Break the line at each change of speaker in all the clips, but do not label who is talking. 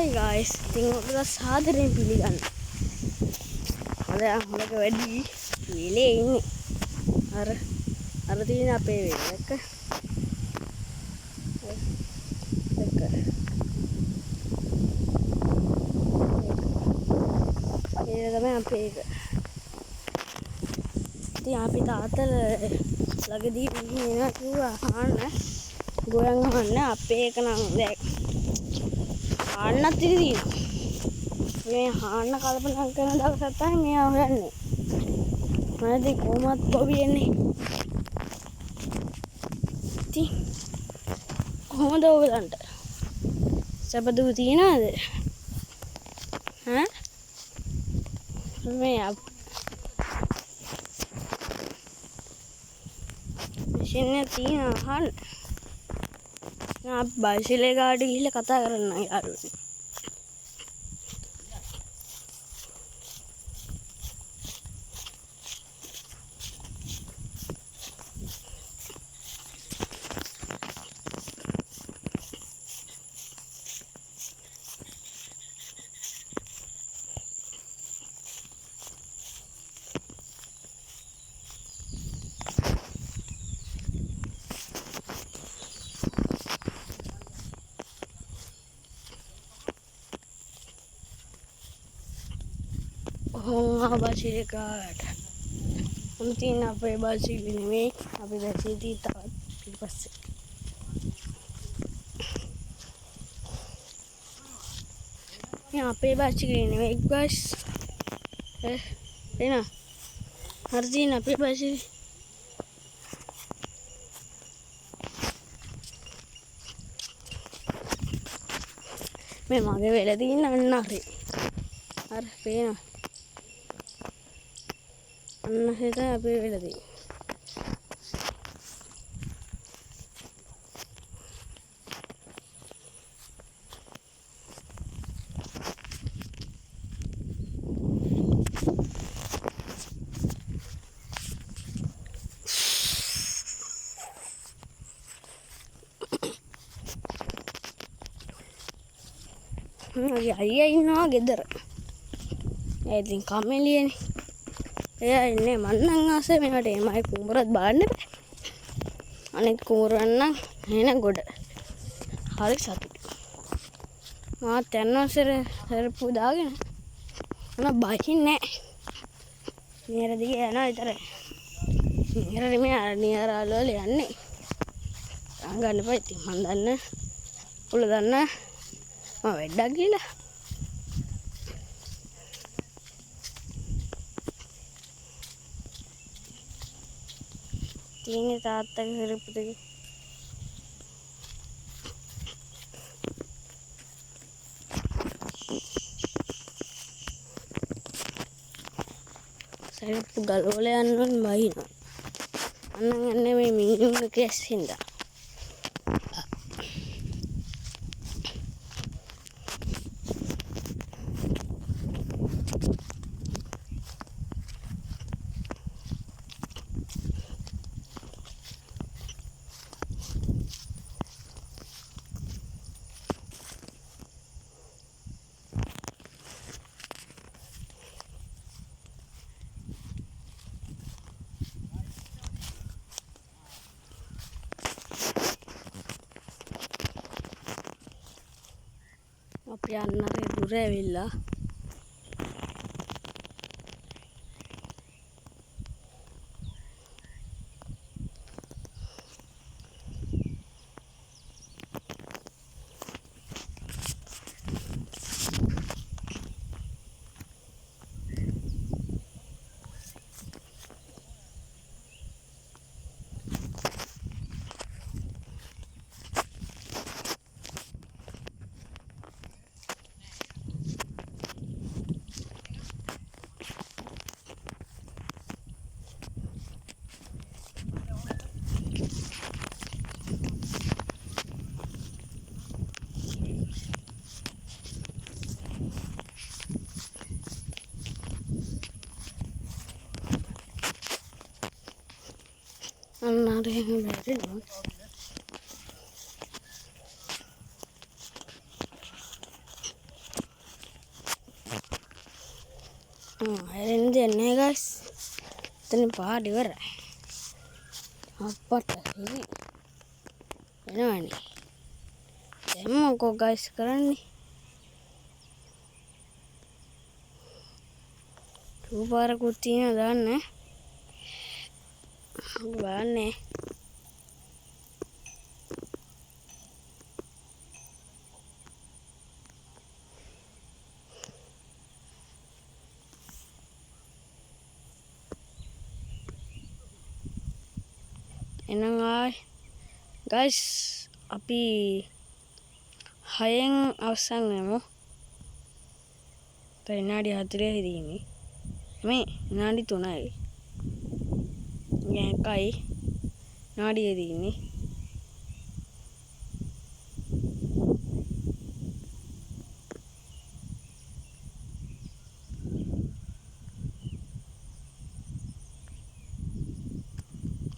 Hi guys, tengok kita sadarin pilihan. Ada වැඩි වෙලේ ඉන්නේ. අර තියෙන අපේ වෙලක. ඒක තමයි අපේ එක. ඉතින් අපි තාත්තල ළඟදී එනවා කිව්වා අහන්න. ගෝයන් අහන්න අපේ එක නම් දැන් ආන්නත් ඉතින් මේ හාන්න කල්පනා කරන දවසක් තමයි මෙයා හොයන්නේ. මම ඉතින් කොහොමවත් ගොවියෙන්නේ. ඉතින් කොහොමද ඔයගලන්ට? සබදු තියනවද? ඈ? මේ මැෂින් එක තියෙන අහන්න. අපි බයිසිකලේ ගාඩ ගිහිල්ලා කතා කරන්න යාළුවනේ. බයිසිකලේට මුතින් අපේ බයිසිකලේ නෙමෙයි අපි දැසිතී තවත් ඊපස්සේ මේ අපේ බයිසිකලේ නෙමෙයි guys එන හරිදින අපේ බයිසිකලේ මේ මගේ වෙල තියෙන අන්න හරි අර පේනවා අන්න හිත අපේ වෙල තියෙන මගේ අයියා ඉන්නවා ගෙදර. එයා ඉතින් කම්මැලියනේ. එයා ඉන්නේ මං නම් ආසේ මේකට එමයි කුඹරත් බාන්න බෑ. අනිත් කුඹරන් නම් එන ගොඩ. හරි සතුටුයි. මාත් යනවා සරප්පු දාගෙන. මොන බයින්නේ නැහැ. නියර දිගේ යනවා විතරයි. නියරේ මේ නියරාල වල යන්නේ. ගන්න බෑ ඉතින් මං දන්න. උල දන්න වැඩක් ගිහලා තියෙන තාත්තගේ සරප්පුතේ සරප්පු ගලවල යන්න බහිනවා අන්න යන්නේ මේ මිනිහුන්ගේ කැස් හින්දා අපි යන්නරේ දුර ඇවිල්ලා අන්න එහෙම බැරිනවා හැරෙන්න දෙන්නේ ගයිස්. එතන පාට ඉවරයි. අප්පට හිරි එනවනේ. දැන් මොකෝ ගයිස් කරන්නේ? රූපාරකුත් තියෙනවා දාන්න. බලන්නේ. එහෙනම් ගයිස් අපි 6න් අවසන් වෙමු. විනාඩි 40 ඉදීනේ. මේ විනාඩි 3යි. එකයි විනාඩිය ඉදීනේ.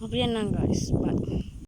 අපි එන්නම් ගයිස්. බයි.